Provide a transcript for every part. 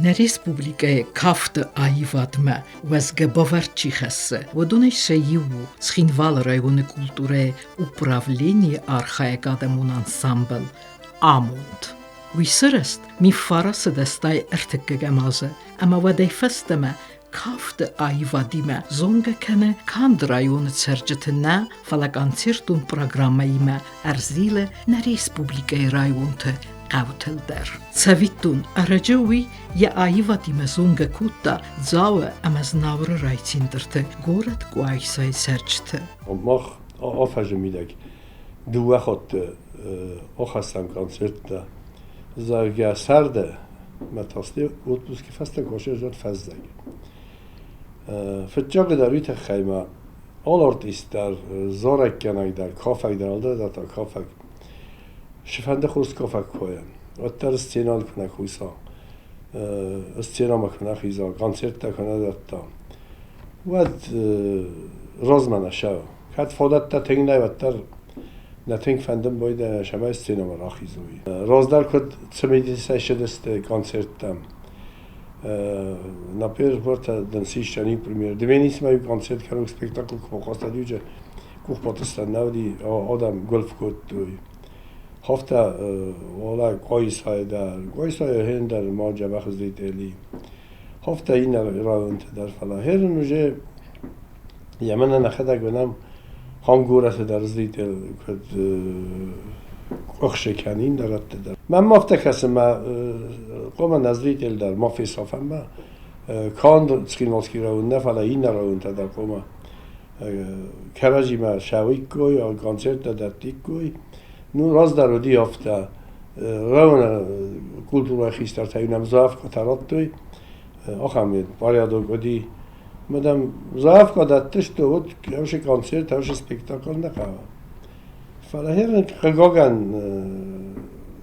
Në Республикае кафты айвадмы вазга Баварчихасы, водунайше его схинвал районы культуры управление архаекадамун ансамбл Амонд. Висырыст ми фарасы дастай артыккагамазы, ама вадай фастама кафты айвадима зонга каны канд районы церджетына фалагантиртун программаима арзилы на Республикае районты قوتلدر سویتون ارجوی یا آیواتی مزونگ کوتا زاو امز نور رایتین درته گورد گوایسای سرچته. مخ آفج میدک دو وقت آخستم کنسرت زاویه سرده متاستی اوتوس که فست کوشش داد فزدگ. فتجاق داریت خیمه آل آرتیست در زارک کنگ در کافک در آلده در تا کافک شفنده خورست کافک کوین و تر استینال کنه خویسا استینام کنه خیزا کنسرت کنه داتا و رازمانه شو کات فادت تا تنگ نه و تر نتنگ فندم باید شما استینام را خیزوی رازدار کد سمیدی سایشد است کنسرت تام نپیر برت دنسیش چنین پریمیر دوینیس ما کنسرت کردم اسپکتاکل که مخواست دیوچه کوه پاتستان نودی آدم گلف کد دوی هفته والا قایس‌های هن در ما جبه خزیت علی هفته این راونت در فلا هر نوجه یمن نخدا گنام هم گورت در زیت کد اخش کنین درت در من مفته کسم قوم نزدیک در مافی صافم ما کان سکین ماسکی راون نه فلا این راونت در قوم کراجی ما شوی کوی یا کنسرت در تیک کوی نو راز در ودی افته روان کلتور خیستر تاینم زاف کترات توی آخامید باریادو گودی مدام زاف کداتش تو ود کاوش کنسرت کاوش اسپکتاکل نکاو فلاهر خگاگن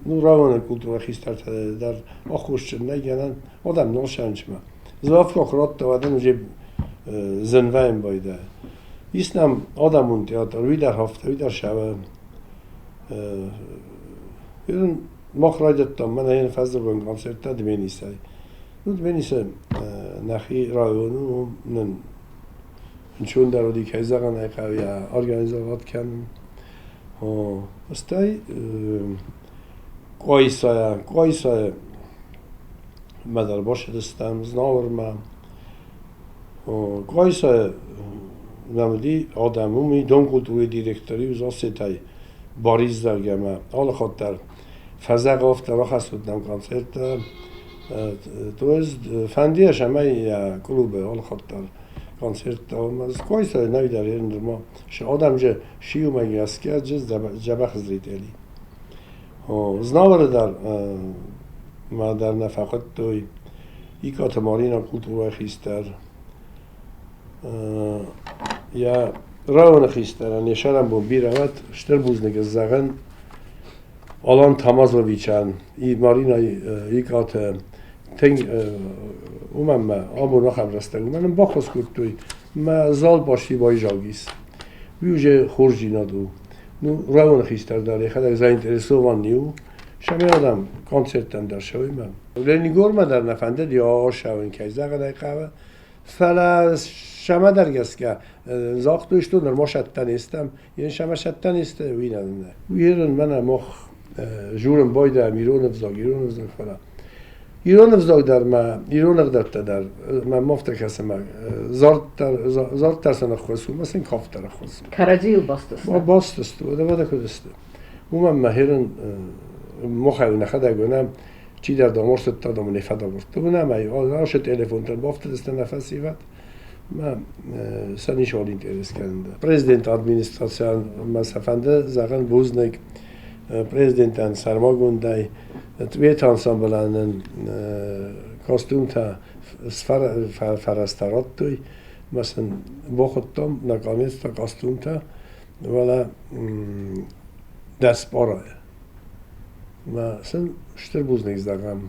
نو روان کلتور خیستر در آخوش نگیرن آدم نوشانش ما زاف کارات تو آدم جب زنوایم بایده ایستم آدمون تئاتر وی در هفته وی در شب یون مخرج دادم من این فضل بون کنسرت داد بینیسای بود بینیسه نخی رایونو من چون در ودی که زغن اقویا ارگانیزovat کردم استای قایسای مدار باشه دستم زناور ما قایسای نمودی آدمومی دون کلتوری دیرکتوری وزا ستای باریز درگم حال خود در فضا گفت راه است دم کنسرت تو از فندیش همه یا کلوب حال خود در کنسرت از کویس نوی در این درما ش آدم جه شیو مگی است که جز جبه خزریت علی زناور در ما در نفقت توی ایکات مارینا کلتور خیستر یا روان خیستر نشانم بون بیرود شتر بوزنگ زغن الان تماس و بیچن ای مارینا ایکات تنگ اومم آبو نخم رسته منم باخوز کرد توی ما زال باشی بای جاگیس بیوجه خورجی ندو نو روان خیستر داره خدا زاینترسو وان نیو شمی آدم کنسرتن در شوی من لنیگور ما در نفنده دیا شوین که زغن قهوه فلا شما درگست که زاخت دوشتو در ما شتن استم یعنی شما شتن است وینن ویرن من مخ جورم بایده ایران افزاگ فلا ایران افزاگ در ما ایران اقدرت در من مفته کسم زارت ترسن خواسو مثلا کاف در خواسو کراجیل باستست باستست و ده کدست و من مهرن مخاو نخدا گونم چی در دامرست تا دام نفدا برد تو نه مای آش تلفن تر بافت دست نفسی وقت ما سنی شال اینترس کنده پرزیدنت ادمنستراسیون مسافنده زغن بوزنگ پرزیدنتان سرما گوندای تویت انسامبلانن کاستوم تا فرستارات توی مثلا باخدم نکامیست تا کاستوم تا ولی دست بارای ما سن شتر بوزنگ زغن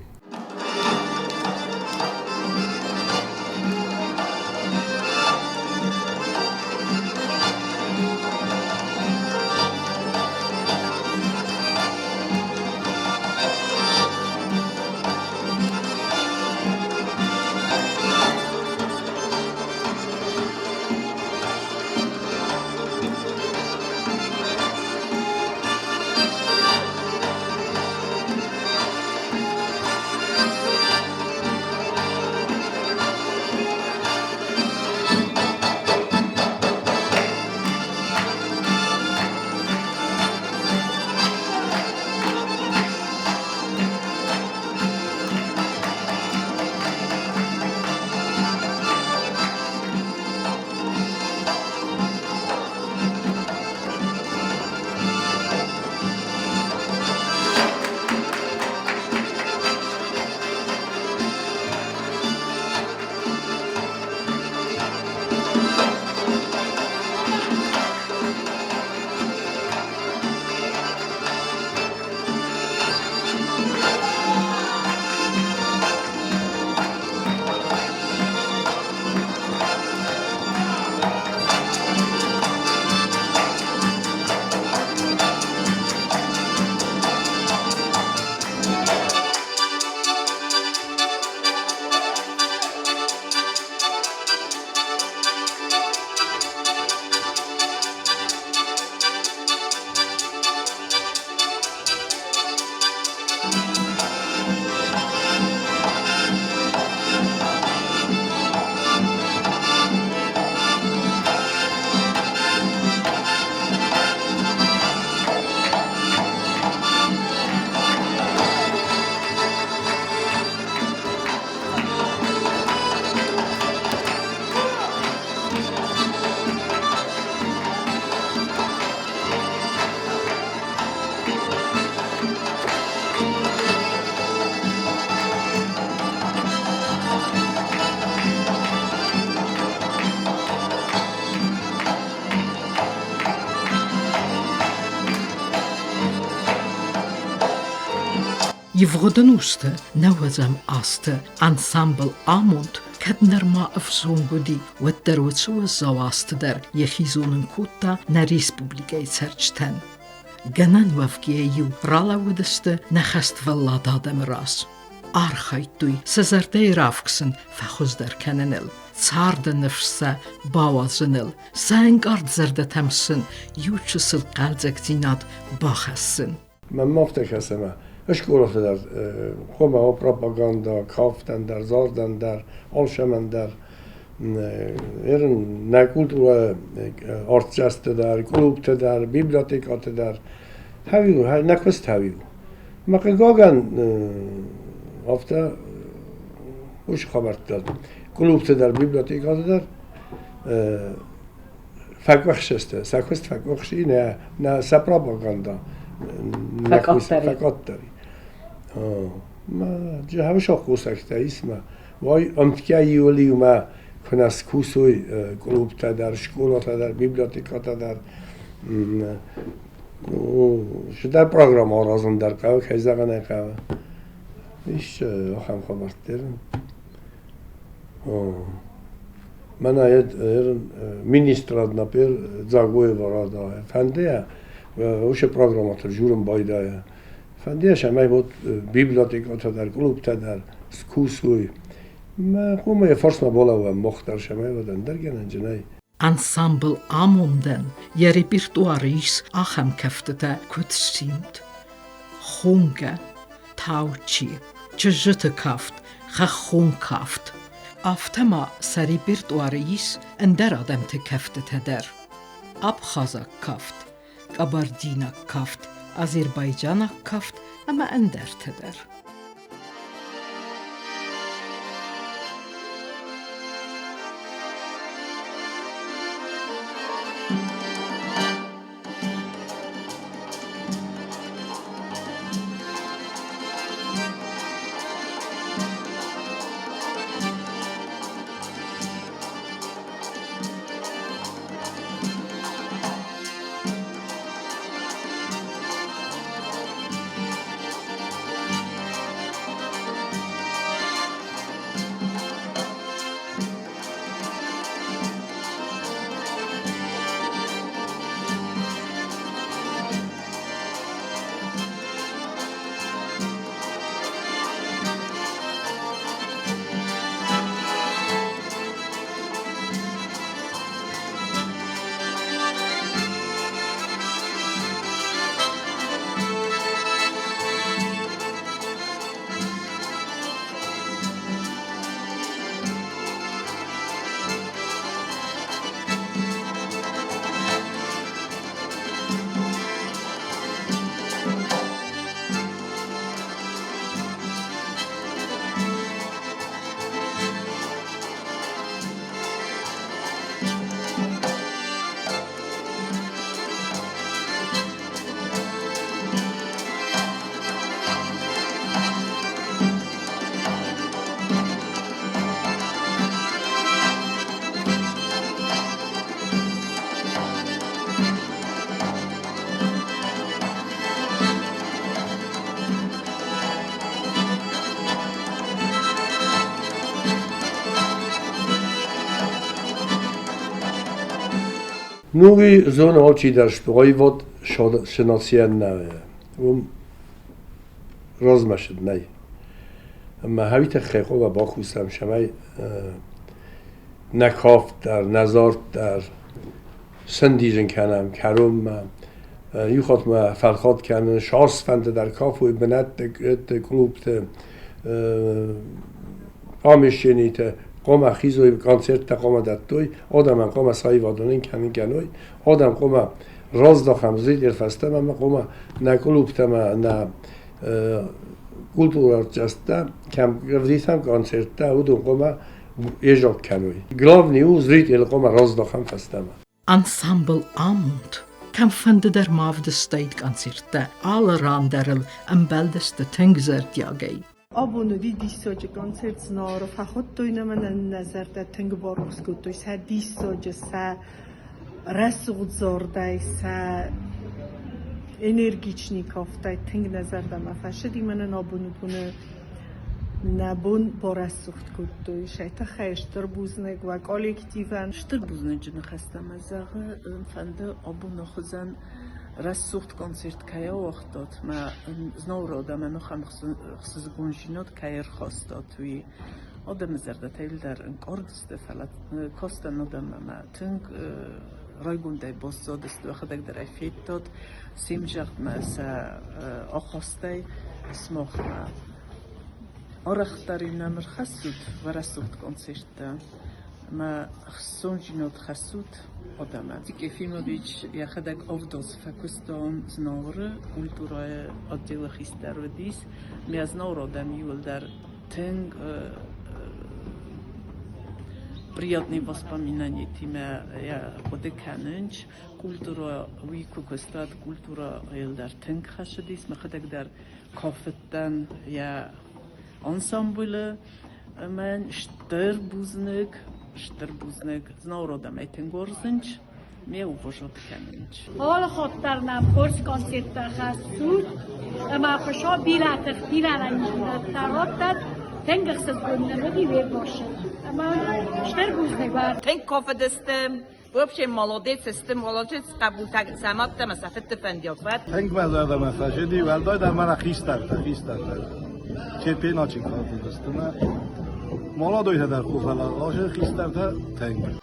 Yvgodnuste nauazam aste ensemble Amond kadnerma afzongudi wetterotsu zawaste der yechizonen kutta na Respublikei Serçten. Ganan wafgiyu ralawudeste nakhast valladadem ras. Archaytui sezardei rafksen fakhuzder kenenel. Tsarda nefsa bawazınıl, sen gardzerde temsin, yuçısıl qalcaktinat baxasın. من مفتخرم اشکال در خوما و پروپاگاندا کافتن در زاردن در آلشمن در ایران نکولتور آرتجست در کلوبت در بیبلیوتکات در هاویو نکوست هاویو مقه گاگن افته وش خبرت داد کلوبت در بیبلیوتکات در فکوخشسته سکوست فکوخشی نه سپروپاگاندا فقط داری ما جهه شاق کوسکته ایسم وای امتکه یولی ما کنست کوسوی کلوبتا در شکولاتا در بیبلیوتکاتا در شده پروگرام ها رازم در قوه که ایزاقه نقوه ایش آخم خبرت دارم من آید مینیستراد نپیر زاگوی ورادا فنده وش پروگراماتور جورم بایده فندیه شمای بود بیبلیوتکات در کلوبتا در سکوسوی ما خومه فرس ما بالا و مختار شمای بودن در گنن جنای Ensemble Amonden je repertoires achem keftete kutstint. Honge, tauchi, tjezute kaft, gachon kaft. Aftema sa repertoires en der adem te keftete der. Abkhazak kaft. Kabardina kaft, Azerbaycana kaft ama enderteder. نوعی زون آچی در شبهای واد شناسیان نه راز مشد نه اما هویت خیخو و با خوستم شمای نکافت در نظارت در سندیجن کنم کرم یو خود ما فلخات کنم شاس فنده در کافوی بنت کلوبت آمشینیت قوم خیزوی کانسرت قوم دتوی آدم قوم سای وادونین کنین کنوی آدم قوم راز داخم زید الفسته من قوم نکلوبت ما نه کلتور جسته کم گردیتم کانسرت اودم قوم ایجاد کنوی گلاو نیو زید قوم راز داخم فسته ما Ensemble Amond kan funde der mavde stadkonserter allerhande en beldeste tungzertjagei. Abonne die soje concerts naar of gaat toe na men nazar dat tungbaros goed dus het die soje sa rasul zordai sa энергичный кафтай тинг назар дама фашди мен набуну бune نبون بارسوخت کدوی شاید خیشتر بوزنگ و کالکتیون شتر بوزنگ جن خستم از آقا فنده آبو نخوزن رسوخت کنسرت کیا وقتات ما زنور آدم نخم خصوص گونجینات کیر خواستات توی آدم زرده تیل در انکارگست فلات کاستن آدم ما تنگ رایگونده بازداد است و خدک در افیت داد سیم جغت ما سا آخاسته اسمخ ما آرختاری نمر خسود و رسوخت کنسرت ما خسونجینات خسود آدمه. دیگه فیلم بیش یا خدک آفداز فکستان زناره کلتورای عادل خیستر و دیس می از نور آدمی ول در تنگ приятные воспоминания тима я подеканенч культура викукостат культура элдар тенг хашдис махадак дар кафеттан я ансамбле мен штербузнек знауродам этенгорзенч ме уважот каненч حال خود در نمپرس کنسرت خستود اما پشا بیرات تراتت تنگخصد گونه دیویر باشه اما شتر بوزنه بر تنگ کافه دستم вообще молодец систем молодец قبول تک سمات مسافت فندیافت تنگ مزاده مساجدی ولدای در من خیستر چه پینا چی کار دستم مالا دویده در خوفلا آشه خیستر تا تنگ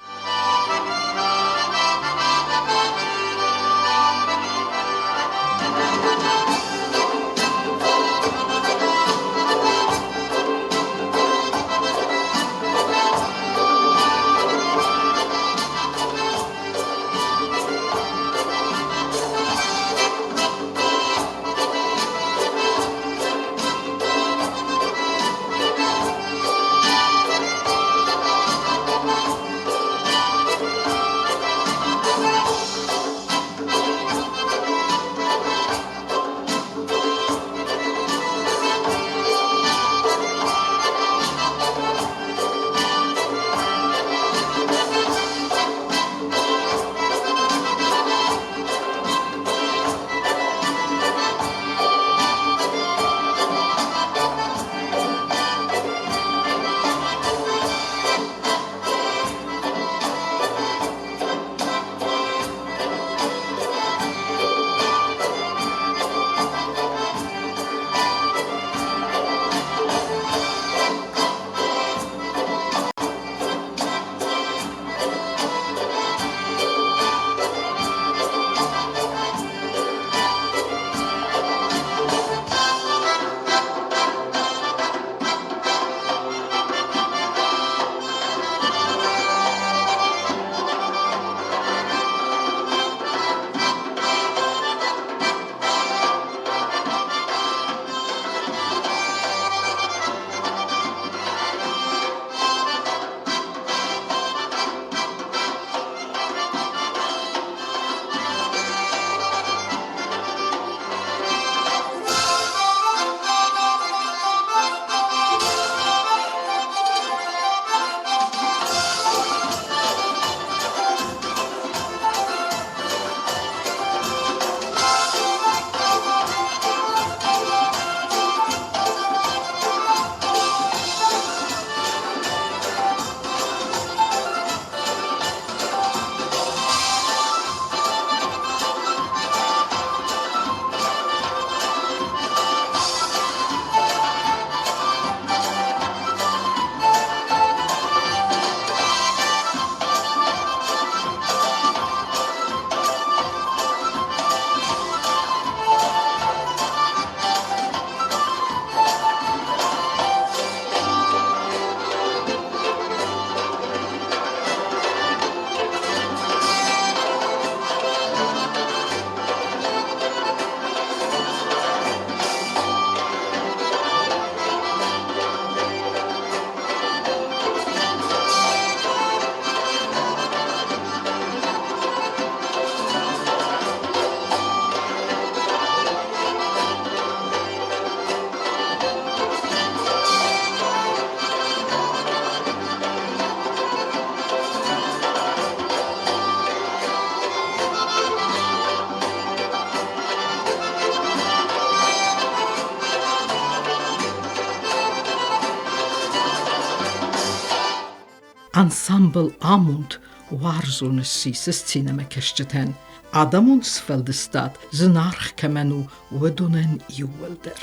Ensemble Amond war so eine süßes Cinema-Kästchen. Adamons Feldestad znarch kemenu wedonen iwelder.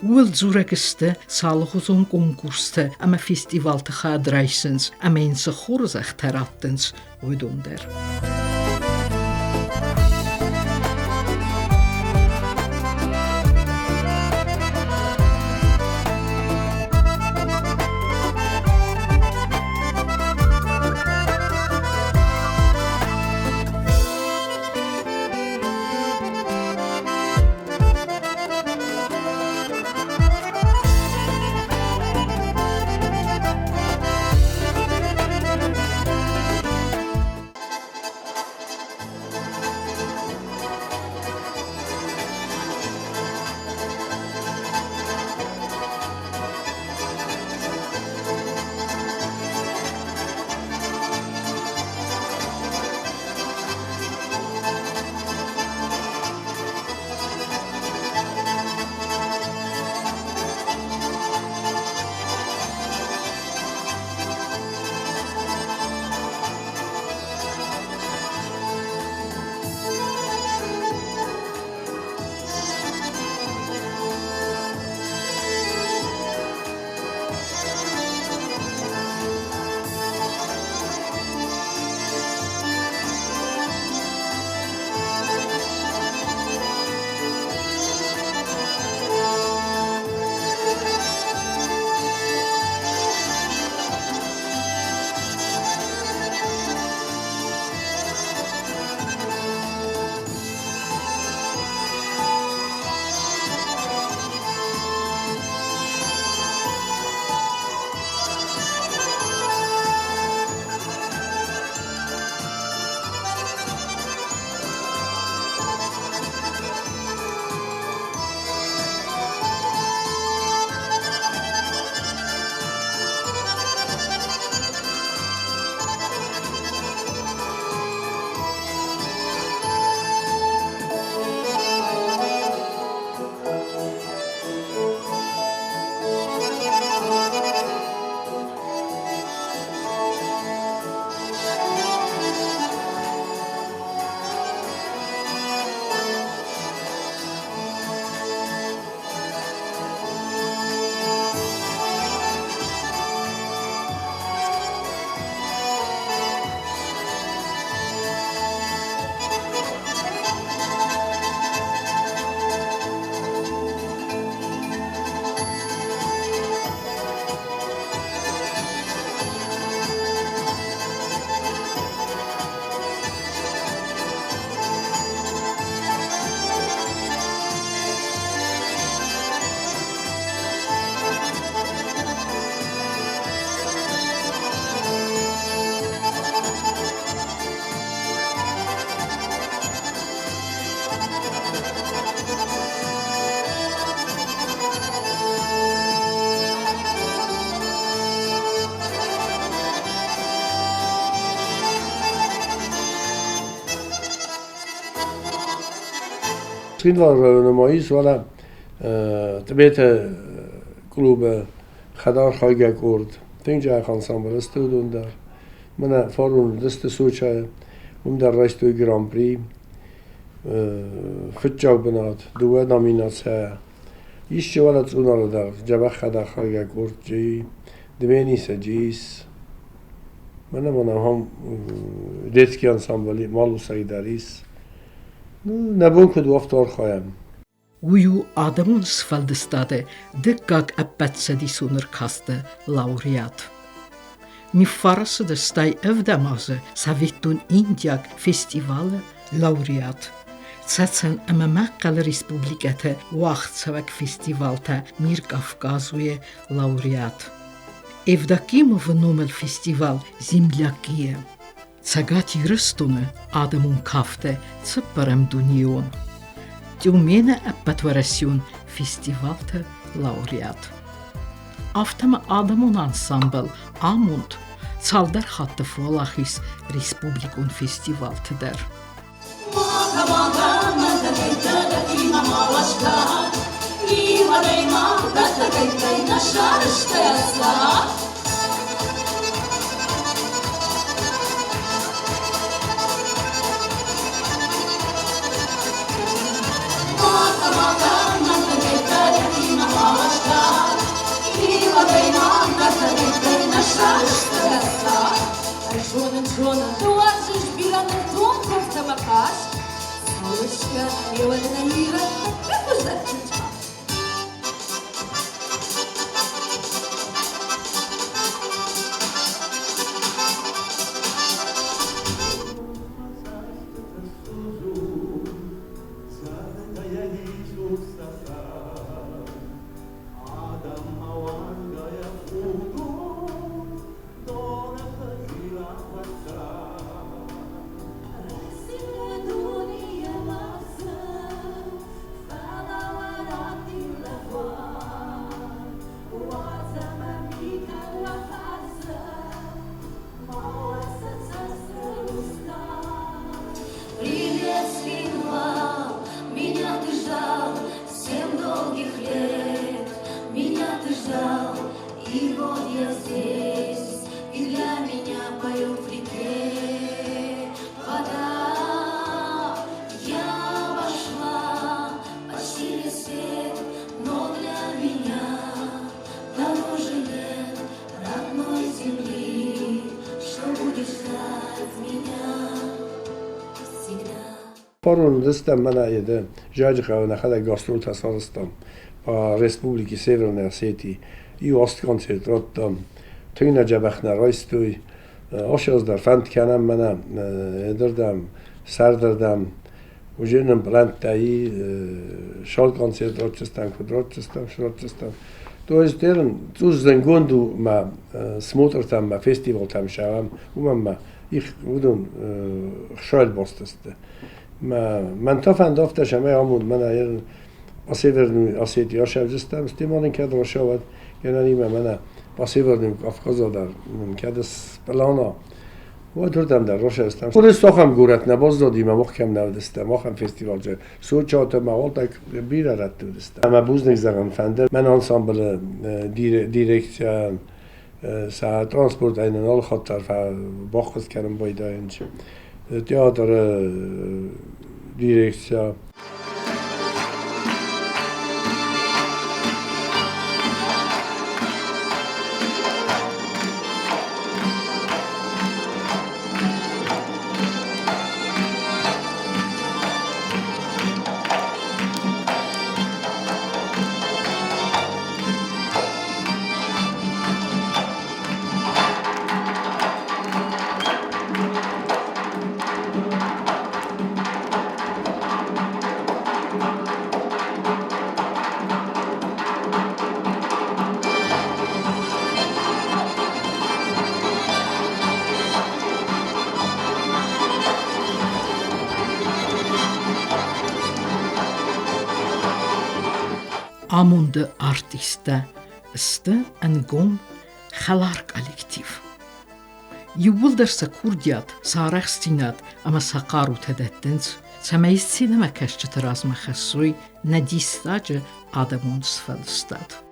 Wel zuragste salgozon konkurste am festival te gadreisens am ense gorzeg terattens wedonder. این راهنمایی ولی تبیت کلوب خدار خواهی کرد تینجا خانسان استودون در من فارون دست سوچه در رشته گران پری فتجا بناد دوه نامیناسه ایش ولد اونا در جبه خدار خواهی کرد جی دوینی سجیس من هم ریتکی انسامبلی مالو سایداریس نبون که دو افتار خواهم Uju Adamons Feldestade dyggag ebbetsedi suner kaste laureat. Mi farse de stai evdemaze savittun Indiak festivale laureat. Цецен ММК Республикате Уахцевек фестивалта Мир Кавказуе лауреат. Евдокимов номер фестивал Землякие. Цагати рыстуны Адамун кафте цепарем дунион. Тюмена эппатварасюн фестивалта лауреат. Автама Адамун ансамбл Амонд цалдар хатты фолахис Республикун фестивалта дер. Пару дестам мана еде жаджха на хада гастрол тасарстам по республике Северной Осетии и ост концерт роттам тыгна жабахна райстой ошоздар фант канам мана эдердам сардардам уженам бланттай шол концерт ротчестам шротчестам. То есть дерн зузенгонду ма смотр там ма фестивал там шавам умам их будун шол бостасте. من تا فندافت شمه آموند من ایر آسیورنوی آسیتی ها شوجستم استیمالین که در شود یعنی من آسیورنوی افکازا در کدس پلانا و دردم در روش هستم خود استاخم گورت نباز دادیم محکم نودستم آخم فستیوال جا سو چهات موال تک بیره رد دودستم اما بوز نگذارم فنده من انسامبل دیرکسیون ساعت ترانسپورت اینال خاطر باخت کردم باید اینج تئاتر دیرکسیا Amond artiste este en gom خلار коллектив. Ювулдерса курдят, сарахстинат, ама сақару тедеттенц, цамейс синема кәшчет размахасуй на дистаджа Адамон сфелстад.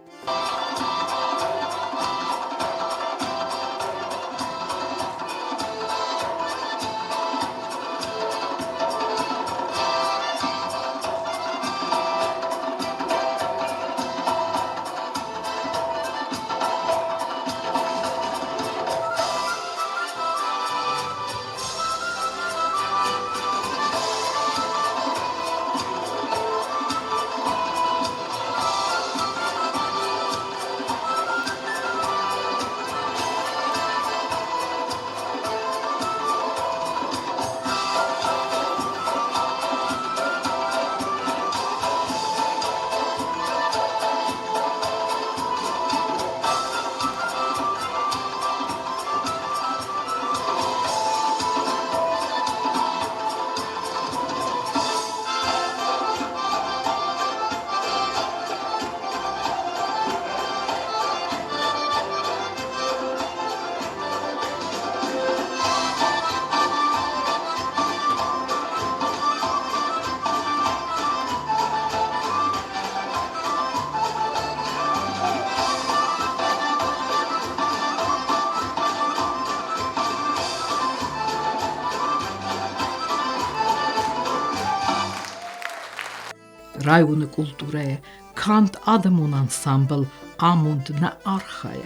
Rajone kulturē, kant Адамон ансамбл Амонд на архае.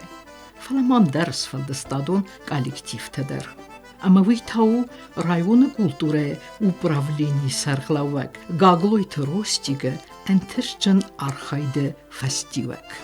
Фаламандерс фалдестадон коллектив тедер. Ամավիթաու ռայոնը կուլտուր է ուպրավլենի սարխլավակ, գագլոյթ ռոստիգը, ընթշջն արխայդը ֆեստիվակ։